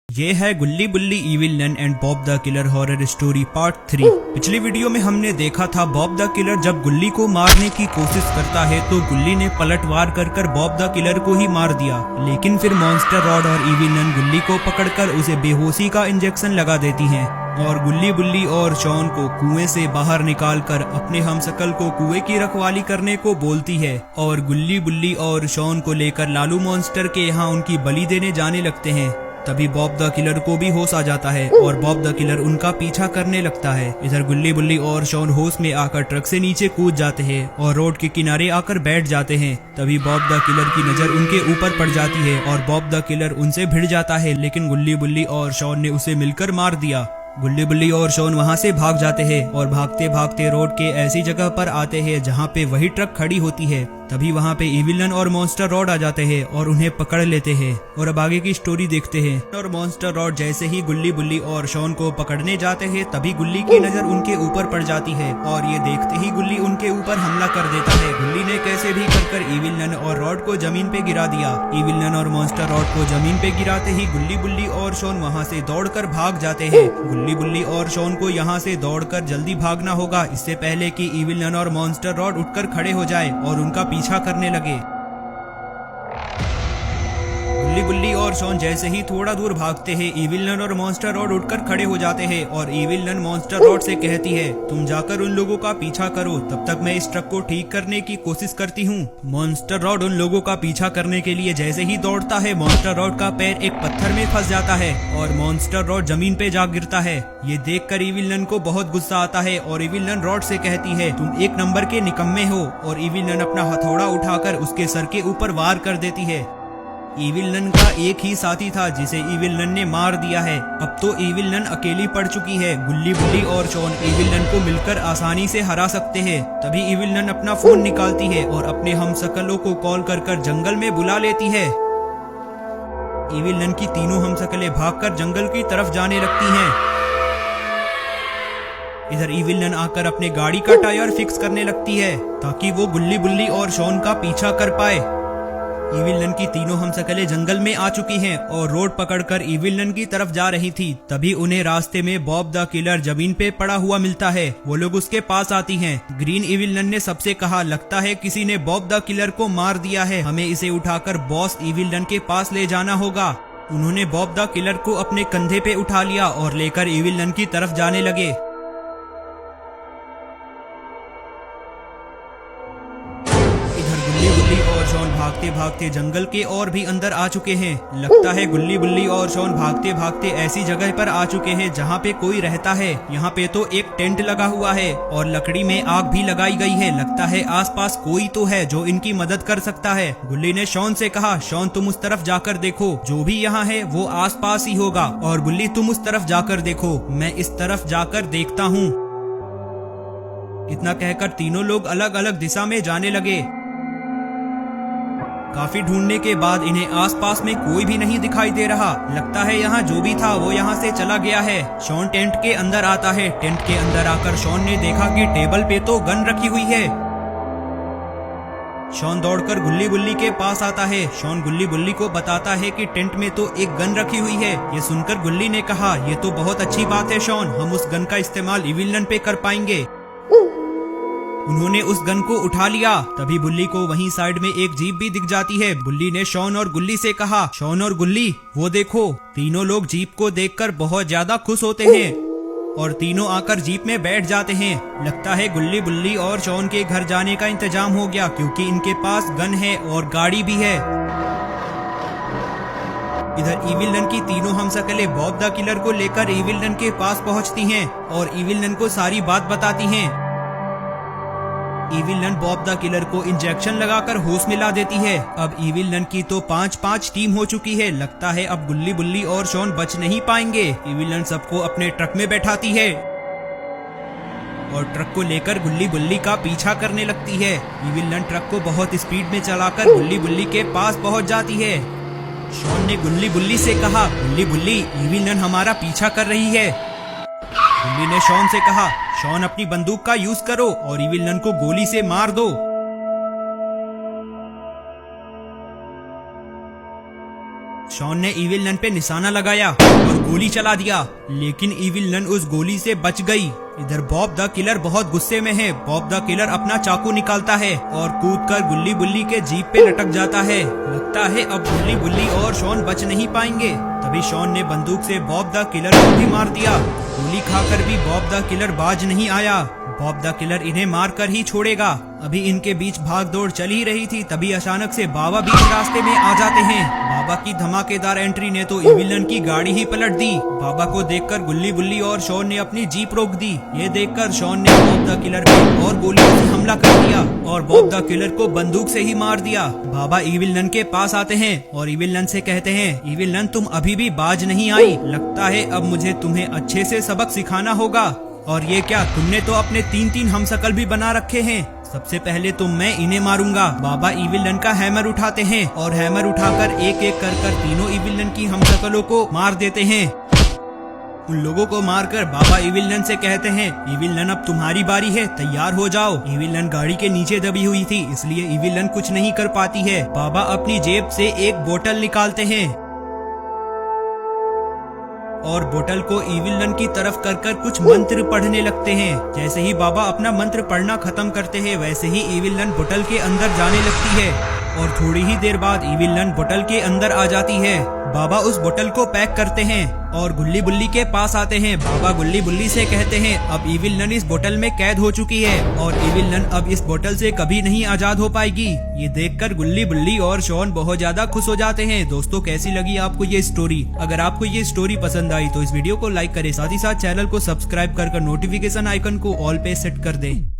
ये है Gulli Bulli evil nun and Bob the killer horror story part 3। पिछली वीडियो में हमने देखा था बॉब द किलर जब गुल्ली को मारने की कोशिश करता है तो गुल्ली ने पलटवार कर बॉब द किलर को ही मार दिया, लेकिन फिर मॉन्स्टर रॉड और इविल नन गुल्ली को पकड़कर उसे बेहोशी का इंजेक्शन लगा देती हैं और गुल्ली बुल्ली और शॉन को कुएं से बाहर निकालकर अपने हमशक्ल को कुएं की रखवाली करने को बोलती है और गुल्ली बुल्ली और शॉन को लेकर लालू मॉन्स्टर के यहाँ उनकी बलि देने जाने लगते हैं। तभी बॉब द किलर को भी होश आ जाता है और बॉब द किलर उनका पीछा करने लगता है। इधर गुल्ली बुल्ली और शॉन होश में आकर ट्रक से नीचे कूद जाते हैं और रोड के किनारे आकर बैठ जाते हैं। तभी बॉब द किलर की नजर उनके ऊपर पड़ जाती है और बॉब द किलर उनसे भिड़ जाता है, लेकिन गुल्ली बुल्ली और शॉन ने उसे मिलकर मार दिया। गुल्ली बुल्ली और शॉन वहाँ से भाग जाते हैं और भागते भागते रोड के ऐसी जगह पर आते हैं जहाँ पे वही ट्रक खड़ी होती है। तभी वहाँ पे इविल नन और मॉन्स्टर रॉड आ जाते हैं और उन्हें पकड़ लेते हैं और अब आगे की स्टोरी देखते हैं। और मॉन्स्टर रॉड जैसे ही गुल्ली बुल्ली और शॉन को पकड़ने जाते हैं तभी गुल्ली की नजर उनके ऊपर पड़ जाती है और ये देखते ही गुल्ली उनके ऊपर हमला कर देता है। गुल्ली ने कैसे भी कर इविल नन और रॉड को जमीन पे गिरा दिया। इविल नन और मॉन्स्टर रॉड को जमीन पे गिराते ही गुल्ली बुल्ली और शॉन वहाँ से दौड़कर भाग जाते हैं। गुल्ली बुल्ली और शॉन को यहाँ से दौड़कर जल्दी भागना होगा, इससे पहले कि इविल नन और मॉन्स्टर रॉड उठकर खड़े हो जाए और उनका पीछा करने लगे। गुल्ली बुल्ली और शॉन जैसे ही थोड़ा दूर भागते हैं इविल नन और मॉन्स्टर रॉड उठकर खड़े हो जाते हैं और इविल नन मॉन्स्टर रॉड से कहती है, तुम जाकर उन लोगों का पीछा करो, तब तक मैं इस ट्रक को ठीक करने की कोशिश करती हूँ। मॉन्स्टर रॉड उन लोगों का पीछा करने के लिए जैसे ही दौड़ता है मॉन्स्टर रॉड का पैर एक पत्थर में फंस जाता है और मॉन्स्टर रॉड जमीन पे जा गिरता है। ये देखकर इविल नन को बहुत गुस्सा आता है और इविल नन रॉड से कहती है, तुम एक नंबर के निकम्मे हो, और इविल नन अपना हथौड़ा उठाकर उसके सर के ऊपर वार कर देती है। इविल नन का एक ही साथी था जिसे इविल नन ने मार दिया है। अब तो इविल नन अकेली पड़ चुकी है। गुल्ली बुल्ली और शॉन इविल नन को मिलकर आसानी से हरा सकते हैं। तभी इविल नन अपना फोन निकालती है और अपने हमशक्लों को कॉल कर जंगल में बुला लेती है। इविल नन की तीनों हमशक्लें भागकर जंगल की तरफ जाने लगती हैं। इधर इविल नन आकर अपने गाड़ी का टायर फिक्स करने लगती है ताकि वो गुल्ली बुल्ली और शॉन का पीछा कर पाए। इविल नन की तीनों हमशक्लें जंगल में आ चुकी हैं और रोड पकड़कर इविल नन की तरफ जा रही थी। तभी उन्हें रास्ते में बॉब द किलर जमीन पे पड़ा हुआ मिलता है। वो लोग उसके पास आती हैं। ग्रीन इविल नन ने सबसे कहा, लगता है किसी ने बॉब द किलर को मार दिया है, हमें इसे उठाकर बॉस इविल नन के पास ले जाना होगा। उन्होंने बॉब द किलर को अपने कंधे पे उठा लिया और लेकर इविल नन की तरफ जाने लगे। भागते भागते जंगल के और भी अंदर आ चुके हैं। लगता है गुल्ली बुल्ली और शॉन भागते भागते ऐसी जगह पर आ चुके हैं जहाँ पे कोई रहता है। यहाँ पे तो एक टेंट लगा हुआ है और लकड़ी में आग भी लगाई गई है। लगता है आसपास कोई तो है जो इनकी मदद कर सकता है। गुल्ली ने शॉन से कहा, शॉन तुम उस तरफ जाकर देखो, जो भी यहाँ है वो आसपास ही होगा, और गुल्ली तुम उस तरफ जाकर देखो, मैं इस तरफ जाकर देखता हूँ। इतना कहकर तीनों लोग अलग अलग दिशा में जाने लगे। काफी ढूंढने के बाद इन्हें आसपास में कोई भी नहीं दिखाई दे रहा। लगता है यहाँ जो भी था वो यहाँ से चला गया है। शॉन टेंट के अंदर आता है। टेंट के अंदर आकर शॉन ने देखा कि टेबल पे तो गन रखी हुई है। शॉन दौड़कर गुल्ली बुल्ली के पास आता है। शॉन गुल्ली बुल्ली को बताता है कि टेंट में तो एक गन रखी हुई है। ये सुनकर गुल्ली ने कहा, ये तो बहुत अच्छी बात है शॉन, हम उस गन का इस्तेमाल इविल नन पे कर पाएंगे। उन्होंने उस गन को उठा लिया। तभी बुल्ली को वहीं साइड में एक जीप भी दिख जाती है। बुल्ली ने शॉन और गुल्ली से कहा, शॉन और गुल्ली वो देखो। तीनों लोग जीप को देखकर बहुत ज्यादा खुश होते हैं और तीनों आकर जीप में बैठ जाते हैं। लगता है गुल्ली बुल्ली और शॉन के घर जाने का इंतजाम हो गया, क्योंकि इनके पास गन है और गाड़ी भी है। इधर इविल नन की तीनों हमशक्लें बॉब द किलर को लेकर इविल नन के पास पहुंचती हैं और इविल नन को सारी बात बताती हैं। Evil nun Bob the killer को इंजेक्शन लगाकर होश मिला देती है। अब इविल नन की तो 5-5 टीम हो चुकी है। लगता है अब गुल्ली बुल्ली और शॉन बच नहीं पाएंगे। इविल नन सबको अपने ट्रक में बैठाती है और ट्रक को लेकर गुल्ली बुल्ली का पीछा करने लगती है। इविल नन ट्रक को बहुत स्पीड में चलाकर गुल्ली बुल्ली के पास पहुंच जाती है। शॉन ने गुल्ली बुल्ली से कहा, गुल्ली बुल्ली इविल नन हमारा पीछा कर रही है। गुल्ली ने शॉन से कहा, शॉन अपनी बंदूक का यूज करो और इविल नन को गोली से मार दो। शॉन ने इविल नन पे निशाना लगाया और गोली चला दिया, लेकिन इविल नन उस गोली से बच गई। इधर बॉब द किलर बहुत गुस्से में है। बॉब द किलर अपना चाकू निकालता है और कूदकर गुल्ली बुल्ली के जीप पे लटक जाता है। लगता है अब गुल्ली बुल्ली और शॉन बच नहीं पाएंगे। तभी शॉन ने बंदूक से बॉब द किलर को भी मार दिया। गोली खाकर भी बॉब द किलर बाज नहीं आया। बॉब द किलर इन्हें मारकर ही छोड़ेगा। अभी इनके बीच भाग दौड़ चल ही रही थी, तभी अचानक से बाबा बीच रास्ते में आ जाते हैं। बाबा की धमाकेदार एंट्री ने तो इविल नन की गाड़ी ही पलट दी। बाबा को देखकर गुल्ली बुल्ली और शॉन ने अपनी जीप रोक दी। ये देखकर शॉन ने बॉब द किलर पे और गोलियों से हमला कर दिया और बॉब द किलर को बंदूक से ही मार दिया। बाबा इविल नन के पास आते हैं और इविल नन से कहते हैं, इविल नन तुम अभी भी बाज नहीं आई, लगता है अब मुझे तुम्हें अच्छे से सबक सिखाना होगा। और ये क्या, तुमने तो अपने 3-3 हमशक्ल भी बना रखे हैं। सबसे पहले तो मैं इन्हें मारूंगा। बाबा इविल नन का हैमर उठाते हैं और हैमर उठाकर एक एक कर तीनों इविल नन की हमशक्लों को मार देते हैं। उन लोगों को मारकर बाबा इविल नन से कहते हैं, इविल नन अब तुम्हारी बारी है, तैयार हो जाओ। इविल नन गाड़ी के नीचे दबी हुई थी, इसलिए इविल नन कुछ नहीं कर पाती है। बाबा अपनी जेब से एक बोतल निकालते हैं और बोतल को इविल नन की तरफ कर कुछ मंत्र पढ़ने लगते हैं। जैसे ही बाबा अपना मंत्र पढ़ना खत्म करते हैं, वैसे ही इविल नन बोतल के अंदर जाने लगती है और थोड़ी ही देर बाद इविल नन बोतल के अंदर आ जाती है। बाबा उस बोतल को पैक करते हैं और गुल्ली बुल्ली के पास आते हैं। बाबा गुल्ली बुल्ली से कहते हैं, अब इविल नन इस बोतल में कैद हो चुकी है और इविल नन अब इस बोतल से कभी नहीं आजाद हो पाएगी। ये देखकर गुल्ली बुल्ली और शॉन बहुत ज्यादा खुश हो जाते हैं। दोस्तों, कैसी लगी आपको ये स्टोरी? अगर आपको ये स्टोरी पसंद आई तो इस वीडियो को लाइक करें, साथ ही साथ चैनल को सब्सक्राइब कर नोटिफिकेशन आइकन को ऑल पे सेट कर दें।